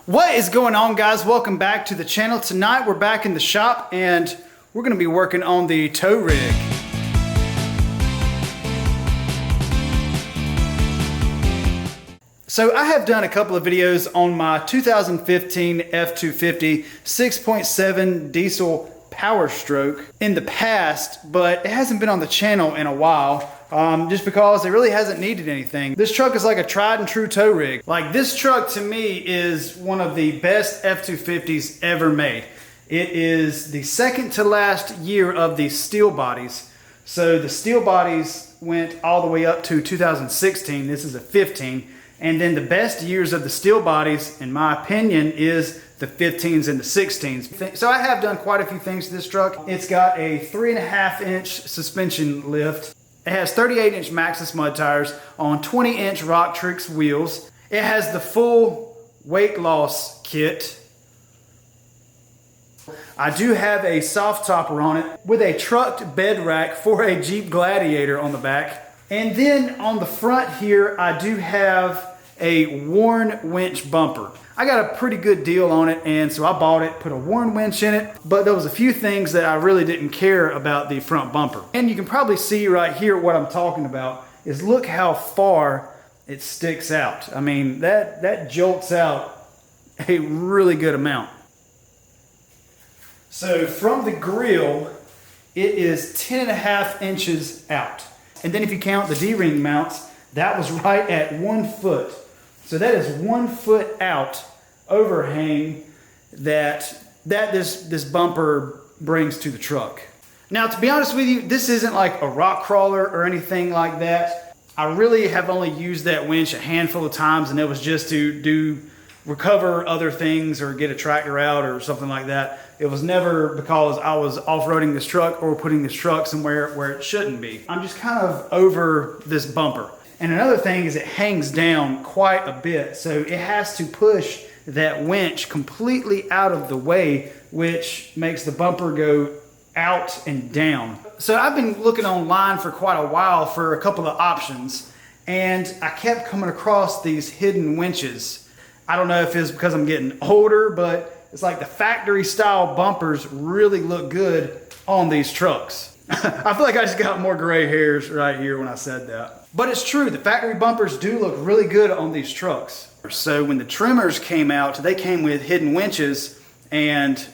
What is going on, guys? Welcome back to the channel. Tonight we're back in the shop and we're going to be working on the tow rig. So I have done a couple of videos on my 2015 F-250 6.7 diesel Power Stroke in the past, but it hasn't been on the channel in a while. Just because it really hasn't needed anything. This truck is like a tried and true tow rig. Like, this truck to me is one of the best F-250s ever made. It is the second to last year of the steel bodies. So the steel bodies went all the way up to 2016. This is a 15. And then the best years of the steel bodies, in my opinion, is the 15s and the 16s. So I have done quite a few things to this truck. It's got a 3.5-inch suspension lift. It has 38-inch Maxxis mud tires on 20-inch RockTrix wheels. It has the full weight loss kit. I do have a soft topper on it with a trucked bed rack for a Jeep Gladiator on the back. And then on the front here, I do have a worn winch bumper. I got a pretty good deal on it, and so I bought it, put a worn winch in it, but there was a few things that I really didn't care about the front bumper. And you can probably see right here what I'm talking about is look how far it sticks out. I mean, that jolts out a really good amount. So from the grill, it is 10.5 inches out. And then if you count the D-ring mounts, that was right at 1 foot. So that is 1 foot out overhang that this bumper brings to the truck. Now, to be honest with you, this isn't like a rock crawler or anything like that. I really have only used that winch a handful of times, and it was just to recover other things or get a tractor out or something like that. It was never because I was off-roading this truck or putting this truck somewhere where it shouldn't be. I'm just kind of over this bumper. And another thing is it hangs down quite a bit, so it has to push that winch completely out of the way, which makes the bumper go out and down. So I've been looking online for quite a while for a couple of options, and I kept coming across these hidden winches. I don't know if it's because I'm getting older, but it's like the factory style bumpers really look good on these trucks. I feel like I just got more gray hairs right here when I said that. But it's true, the factory bumpers do look really good on these trucks. So when the trimmers came out, they came with hidden winches, and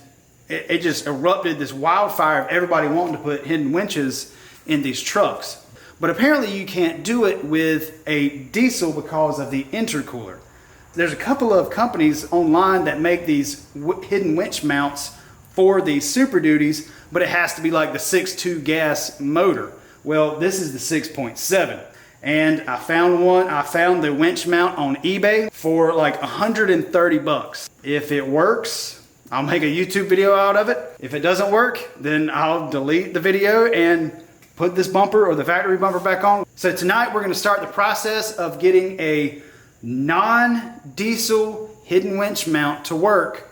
it just erupted this wildfire of everybody wanting to put hidden winches in these trucks. But apparently you can't do it with a diesel because of the intercooler. There's a couple of companies online that make these hidden winch mounts for the Super Duties, but it has to be like the 6.2 gas motor. Well, this is the 6.7. And I found the winch mount on eBay for like 130 bucks. If it works, I'll make a YouTube video out of it. If it doesn't work, then I'll delete the video and put this bumper or the factory bumper back on. So tonight we're gonna start the process of getting a non-diesel hidden winch mount to work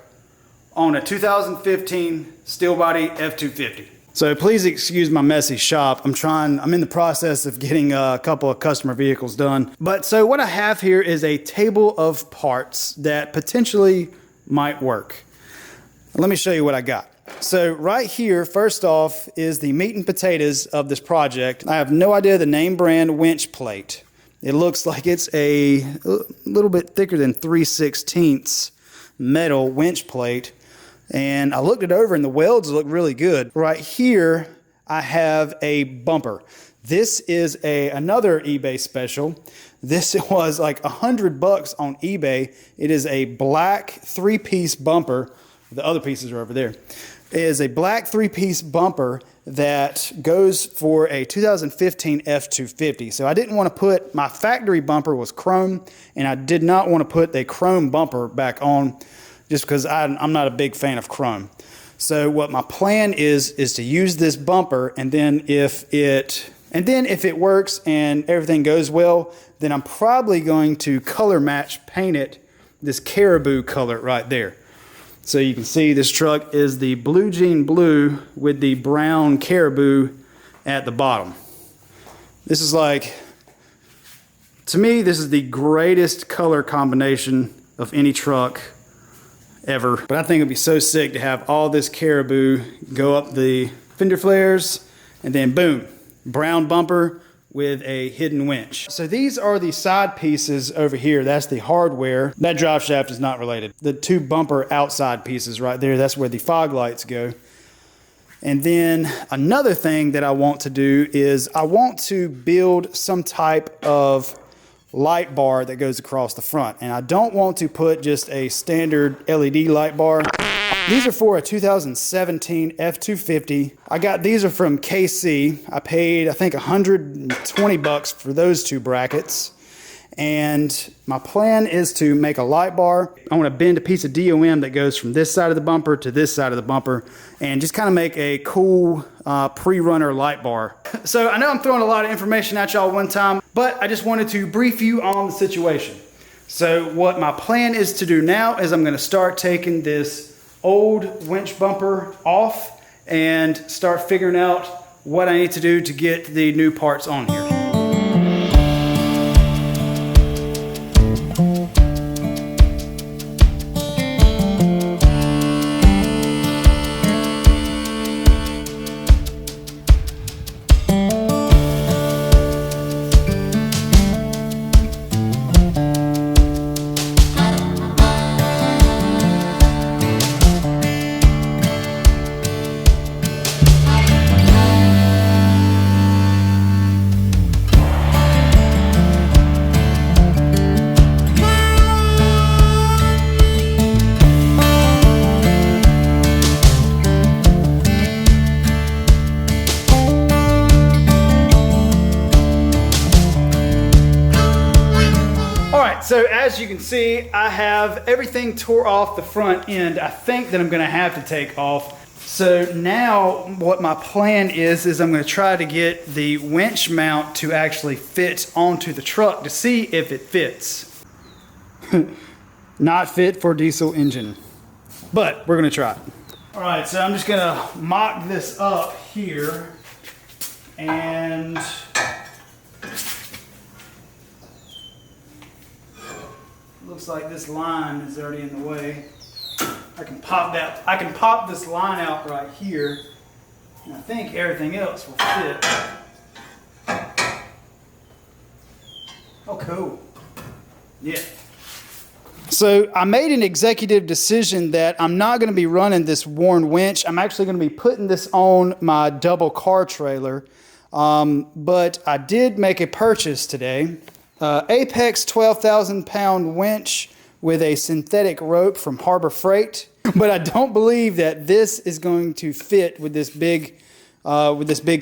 on a 2015 steel body F-250. So please excuse my messy shop. I'm in the process of getting a couple of customer vehicles done. But so what I have here is a table of parts that potentially might work. Let me show you what I got. So right here, first off, is the meat and potatoes of this project. I have no idea the name brand Winch Plate. It looks like it's a little bit thicker than 3/16 metal winch plate. And I looked it over and the welds look really good. Right here, I have a bumper. This is another eBay special. This was like 100 bucks on eBay. It is a black 3-piece bumper. The other pieces are over there. It is a black 3-piece bumper that goes for a 2015 F-250. So I didn't want to put, my factory bumper was chrome, and I did not want to put the chrome bumper back on, just because I'm not a big fan of chrome. So what my plan is to use this bumper, and then if it works and everything goes well, then I'm probably going to color match paint it this caribou color right there. So you can see this truck is the blue jean blue with the brown caribou at the bottom. This is like, to me, this is the greatest color combination of any truck ever. But I think it'd be so sick to have all this caribou go up the fender flares and then boom, brown bumper with a hidden winch. So these are the side pieces over here. That's the hardware. That drive shaft is not related. The two bumper outside pieces right there, that's where the fog lights go. And then another thing that I want to do is I want to build some type of light bar that goes across the front. And I don't want to put just a standard LED light bar. These are for a 2017 F-250. These are from KC. I paid, I think, 120 bucks for those two brackets. And my plan is to make a light bar. I want to bend a piece of DOM that goes from this side of the bumper to this side of the bumper and just kind of make a cool pre-runner light bar. So I know I'm throwing a lot of information at y'all one time, but I just wanted to brief you on the situation. So what my plan is to do now is I'm going to start taking this old winch bumper off and start figuring out what I need to do to get the new parts on here. So as you can see, I have everything tore off the front end. I think that I'm gonna have to take off. So now what my plan is I'm gonna try to get the winch mount to actually fit onto the truck to see if it fits. Not fit for diesel engine, but we're gonna try. All right, so I'm just gonna mock this up here and looks like this line is already in the way. I can pop this line out right here, and I think everything else will fit. Oh, cool. Yeah. So I made an executive decision that I'm not going to be running this worn winch. I'm actually going to be putting this on my double car trailer. But I did make a purchase today. Apex 12,000 pound winch with a synthetic rope from Harbor Freight, but I don't believe that this is going to fit with this big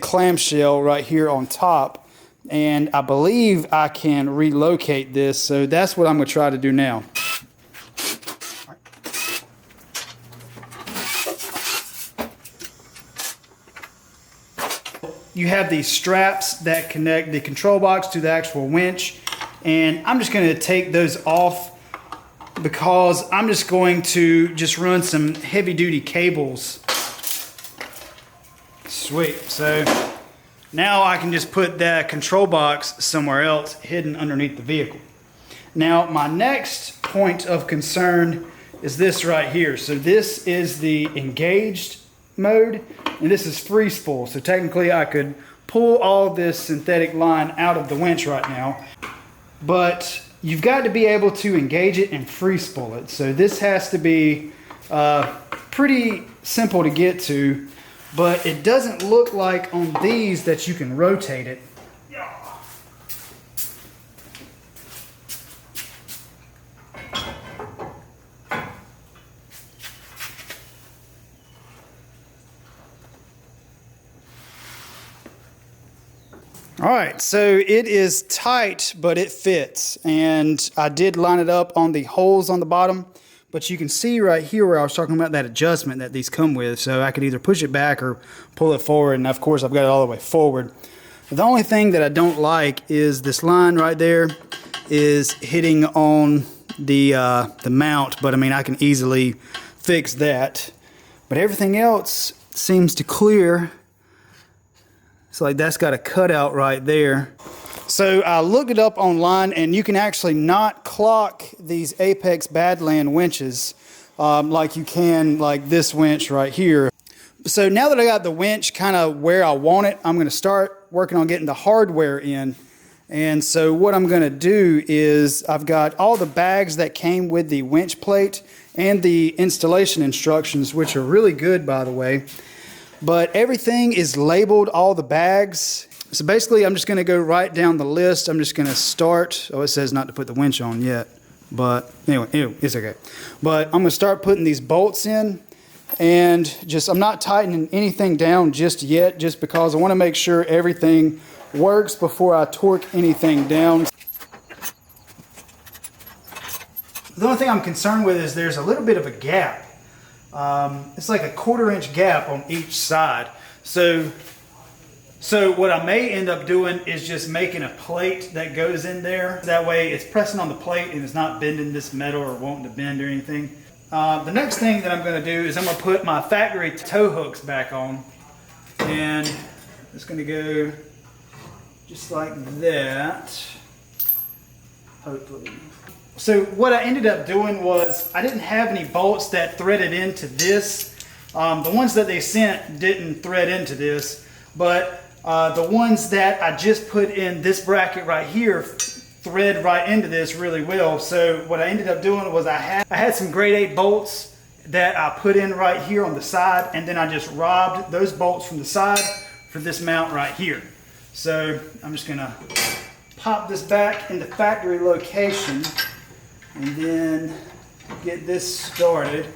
clamshell right here on top, and I believe I can relocate this, so that's what I'm going to try to do now. You have these straps that connect the control box to the actual winch, and I'm just going to take those off because I'm just going to run some heavy duty cables. Sweet. So now I can just put that control box somewhere else hidden underneath the vehicle. Now my next point of concern is this right here. So this is the engaged mode, and this is free spool. So technically I could pull all this synthetic line out of the winch right now, but you've got to be able to engage it and free spool it. So this has to be pretty simple to get to, but it doesn't look like on these that you can rotate it. All right, so it is tight, but it fits. And I did line it up on the holes on the bottom, but you can see right here where I was talking about that adjustment that these come with. So I could either push it back or pull it forward. And of course, I've got it all the way forward. The only thing that I don't like is this line right there is hitting on the mount, but I mean, I can easily fix that. But everything else seems to clear. So like that's got a cutout right there. So I looked it up online, and you can actually not clock these Apex Badland winches. like you can like this winch right here. So now that I got the winch kind of where I want it, I'm going to start working on getting the hardware in. And so what I'm going to do is I've got all the bags that came with the winch plate and the installation instructions, which are really good, by the way. But everything is labeled, all the bags. So basically, I'm just going to go right down the list. I'm just going to start. Oh, it says not to put the winch on yet. But anyway, it's okay. But I'm going to start putting these bolts in. And just, I'm not tightening anything down just yet, just because I want to make sure everything works before I torque anything down. The only thing I'm concerned with is there's a little bit of a gap. It's like a 1/4 inch gap on each side. So what I may end up doing is just making a plate that goes in there. That way it's pressing on the plate and it's not bending this metal or wanting to bend or anything. The next thing that I'm going to do is I'm going to put my factory tow hooks back on. And it's going to go just like that, hopefully. So what I ended up doing was I didn't have any bolts that threaded into this. The ones that they sent didn't thread into this, but the ones that I just put in this bracket right here thread right into this really well. So what I ended up doing was I had some grade 8 bolts that I put in right here on the side, and then I just robbed those bolts from the side for this mount right here. So I'm just gonna pop this back in the factory location and then get this started.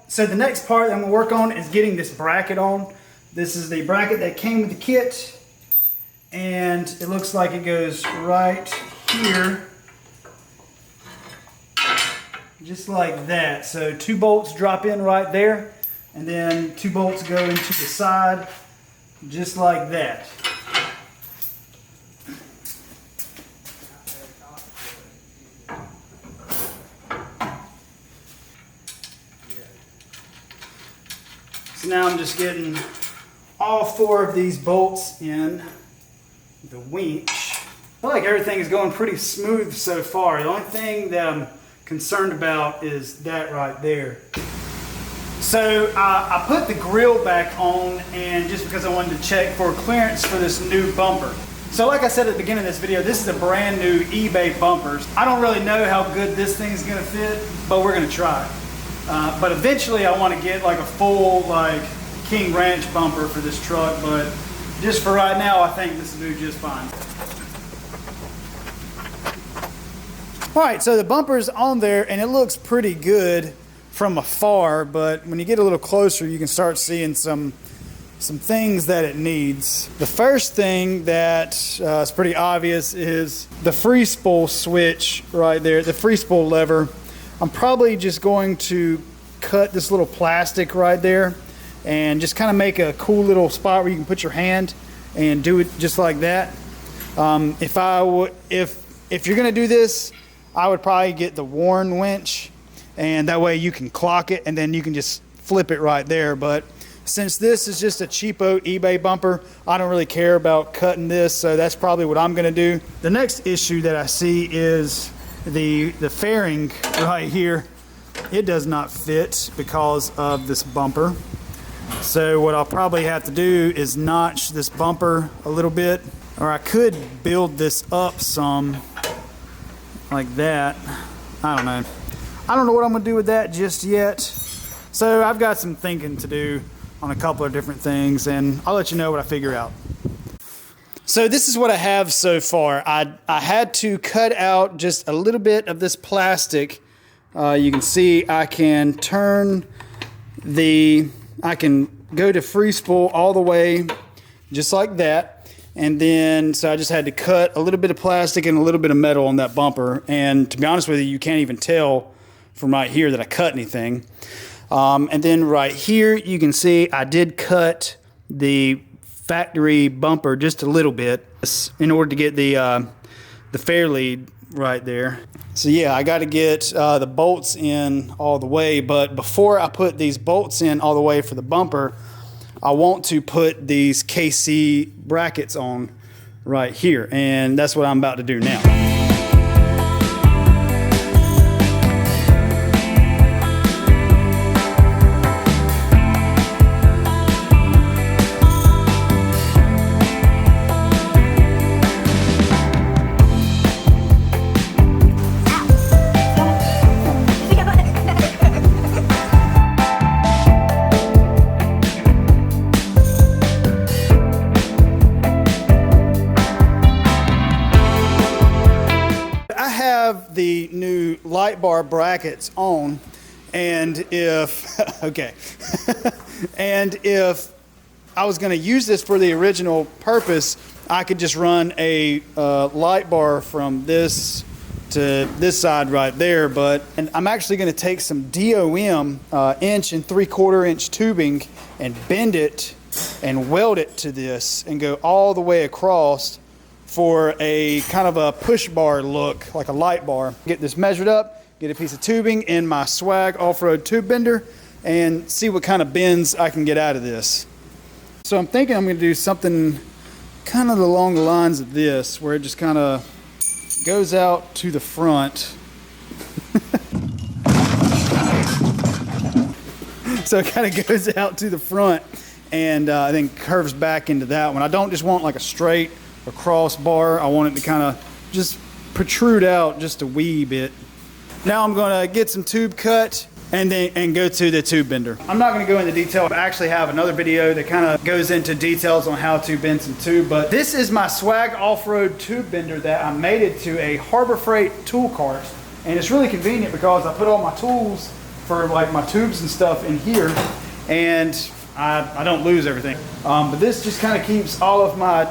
So the next part that I'm gonna work on is getting this bracket on. This is the bracket that came with the kit, and it looks like it goes right here, just like that. So 2 bolts drop in right there, and then 2 bolts go into the side, just like that. So now I'm just getting all 4 of these bolts in the winch. I feel like everything is going pretty smooth so far. The only thing that I'm concerned about is that right there. So I put the grill back on, and just because I wanted to check for clearance for this new bumper. So like I said at the beginning of this video, this is a brand new eBay bumper. I don't really know how good this thing is going to fit, but we're going to try. But eventually I want to get like a full like King Ranch bumper for this truck, but just for right now I think this will do just fine. Alright, so the bumper's on there and it looks pretty good from afar, but when you get a little closer you can start seeing some things that it needs. The first thing that is pretty obvious is the free spool switch right there, the free spool lever. I'm probably just going to cut this little plastic right there and just kind of make a cool little spot where you can put your hand and do it just like that. If you're gonna do this, I would probably get the Warren winch, and that way you can clock it and then you can just flip it right there. But since this is just a cheapo eBay bumper, I don't really care about cutting this, so that's probably what I'm gonna do. The next issue that I see is the fairing right here. It does not fit because of this bumper. So what I'll probably have to do is notch this bumper a little bit, or I could build this up some like that. I don't know. I don't know what I'm gonna do with that just yet. So I've got some thinking to do on a couple of different things, and I'll let you know what I figure out. So this is what I have so far. I had to cut out just a little bit of this plastic. You can see I can I can go to free spool all the way just like that. And then, so I just had to cut a little bit of plastic and a little bit of metal on that bumper. And to be honest with you, you can't even tell from right here that I cut anything. And then right here, you can see I did cut the factory bumper just a little bit in order to get the fair lead right there. So yeah, I got to get the bolts in all the way, but before I put these bolts in all the way for the bumper, I want to put these KC brackets on right here, and that's what I'm about to do now. bar brackets on, and if, okay, and if I was gonna use this for the original purpose, I could just run a light bar from this to this side right there, and I'm actually gonna take some DOM 1 3/4 inch tubing and bend it and weld it to this and go all the way across for a kind of a push bar look, like a light bar. Get this measured up, get a piece of tubing in my Swag off-road tube bender, and see what kind of bends I can get out of this. So I'm thinking I'm gonna do something kind of along the lines of this, where it just kind of goes out to the front. So it kind of goes out to the front and then curves back into that one. I don't just want like a straight or cross bar. I want it to kind of just protrude out just a wee bit. Now I'm gonna get some tube cut and go to the tube bender. I'm not gonna go into detail. I actually have another video that kind of goes into details on how to bend some tube, but this is my Swag off-road tube bender that I made it to a Harbor Freight tool cart. And it's really convenient because I put all my tools for like my tubes and stuff in here, and I don't lose everything. But this just kind of keeps all of my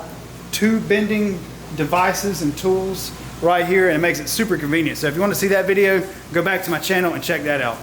tube bending devices and tools right here, and it makes it super convenient. So if you want to see that video, go back to my channel and check that out.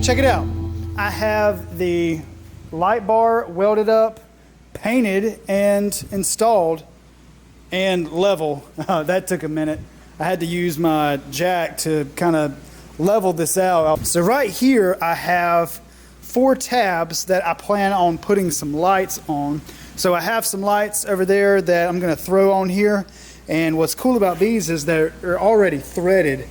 Check it out. I have the light bar welded up, painted, and installed, and level. That took a minute. I had to use my jack to kind of level this out. So right here I have 4 tabs that I plan on putting some lights on. So I have some lights over there that I'm gonna throw on here. And what's cool about these is they're already threaded.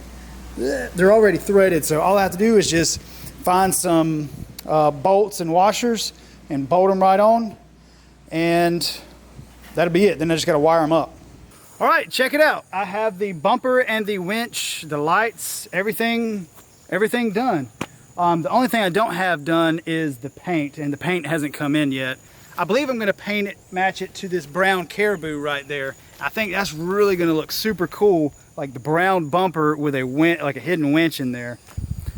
They're already threaded, so all I have to do is just find some bolts and washers and bolt them right on, and that'll be it. Then I just gotta wire them up. All right, check it out. I have the bumper and the winch, the lights, everything done. The only thing I don't have done is the paint, and the paint hasn't come in yet. I believe I'm gonna paint it, match it to this brown Caribou right there. I think that's really gonna look super cool, like the brown bumper with a like a hidden winch in there.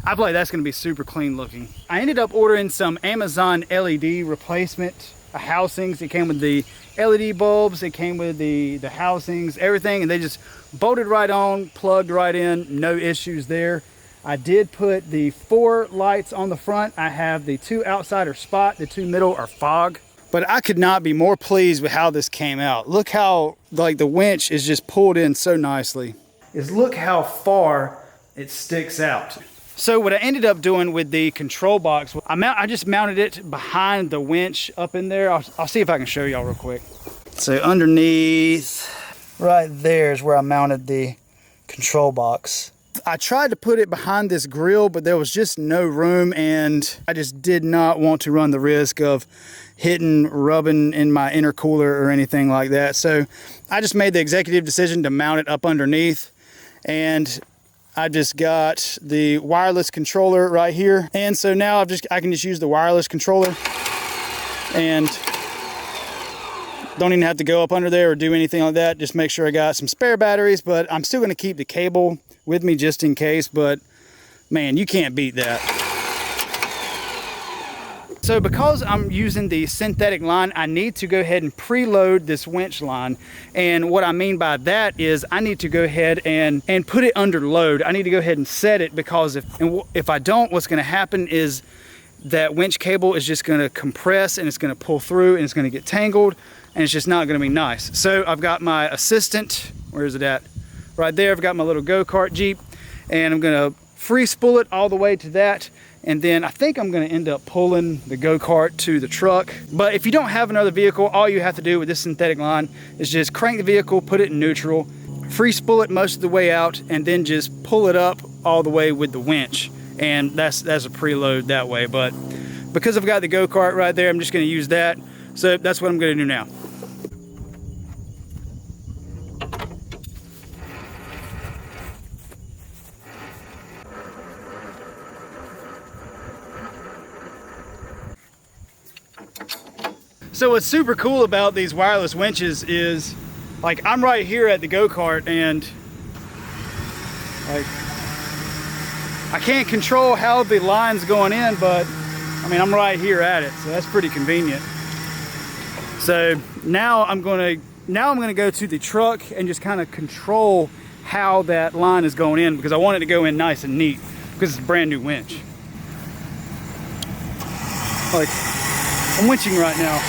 I believe that's gonna be super clean looking. I ended up ordering some Amazon LED replacement housings. It came with the LED bulbs, it came with the housings, everything, and they just bolted right on, plugged right in, no issues there. I did put the 4 lights on the front. I have the 2 outside are spot, the 2 middle are fog. But I could not be more pleased with how this came out. Look how like the winch is just pulled in so nicely. Look how far it sticks out. So what I ended up doing with the control box, I just mounted it behind the winch up in there. I'll see if I can show y'all real quick. So underneath, right there is where I mounted the control box. I tried to put it behind this grill, but there was just no room, and I just did not want to run the risk of rubbing in my intercooler or anything like that. So I just made the executive decision to mount it up underneath, and I just got the wireless controller right here. And so now I can just use the wireless controller and don't even have to go up under there or do anything like that. Just make sure I got some spare batteries, but I'm still gonna keep the cable with me just in case, but man, you can't beat that. So because I'm using the synthetic line, I need to go ahead and preload this winch line. And what I mean by that is I need to go ahead and put it under load. I need to go ahead and set it, because if I don't, what's gonna happen is that winch cable is just gonna compress and it's gonna pull through and it's gonna get tangled, and it's just not gonna be nice. So I've got my assistant, where is it at? Right there, I've got my little go-kart Jeep, and I'm gonna free spool it all the way to that. And then I think I'm gonna end up pulling the go-kart to the truck. But if you don't have another vehicle, all you have to do with this synthetic line is just crank the vehicle, put it in neutral, free spool it most of the way out, and then just pull it up all the way with the winch. And that's a preload that way. But because I've got the go-kart right there, I'm just gonna use that. So that's what I'm gonna do now. So what's super cool about these wireless winches is, like, I'm right here at the go-kart, and like I can't control how the line's going in, but I mean, I'm right here at it, so that's pretty convenient. So now I'm gonna go to the truck and just kind of control how that line is going in, because I want it to go in nice and neat, because it's a brand new winch. Like, I'm winching right now.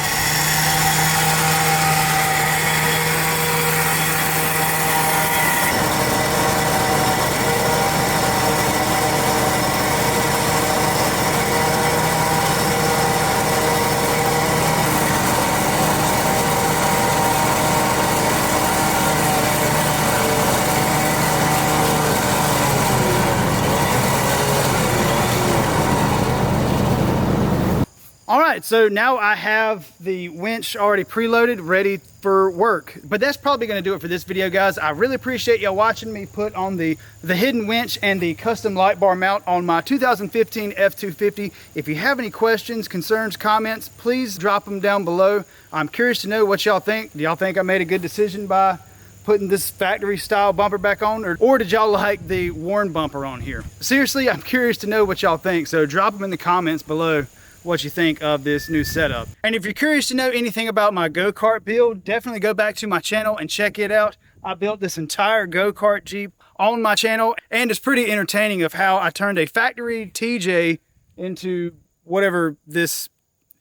All right, so now I have the winch already preloaded, ready for work. But that's probably gonna do it for this video, guys. I really appreciate y'all watching me put on the hidden winch and the custom light bar mount on my 2015 F-250. If you have any questions, concerns, comments, please drop them down below. I'm curious to know what y'all think. Do y'all think I made a good decision by putting this factory style bumper back on, or did y'all like the worn bumper on here? Seriously, I'm curious to know what y'all think, so drop them in the comments below what you think of this new setup. And if you're curious to know anything about my go-kart build, definitely go back to my channel and check it out. I built this entire go-kart Jeep on my channel, and it's pretty entertaining of how I turned a factory TJ into whatever this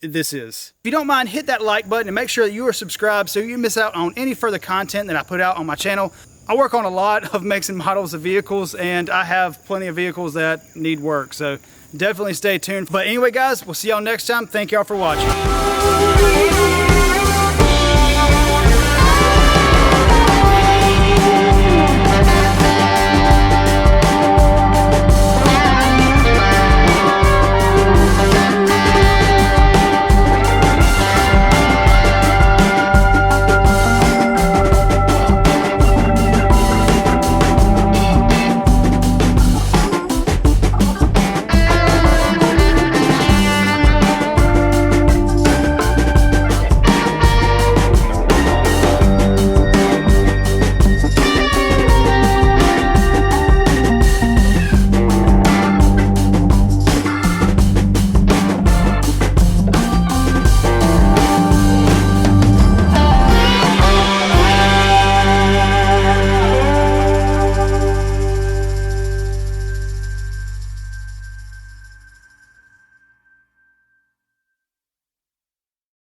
is. If you don't mind, hit that like button and make sure that you are subscribed so you miss out on any further content that I put out on my channel. I work on a lot of makes and models of vehicles, and I have plenty of vehicles that need work, so definitely stay tuned. But anyway, guys, we'll see y'all next time. Thank y'all for watching.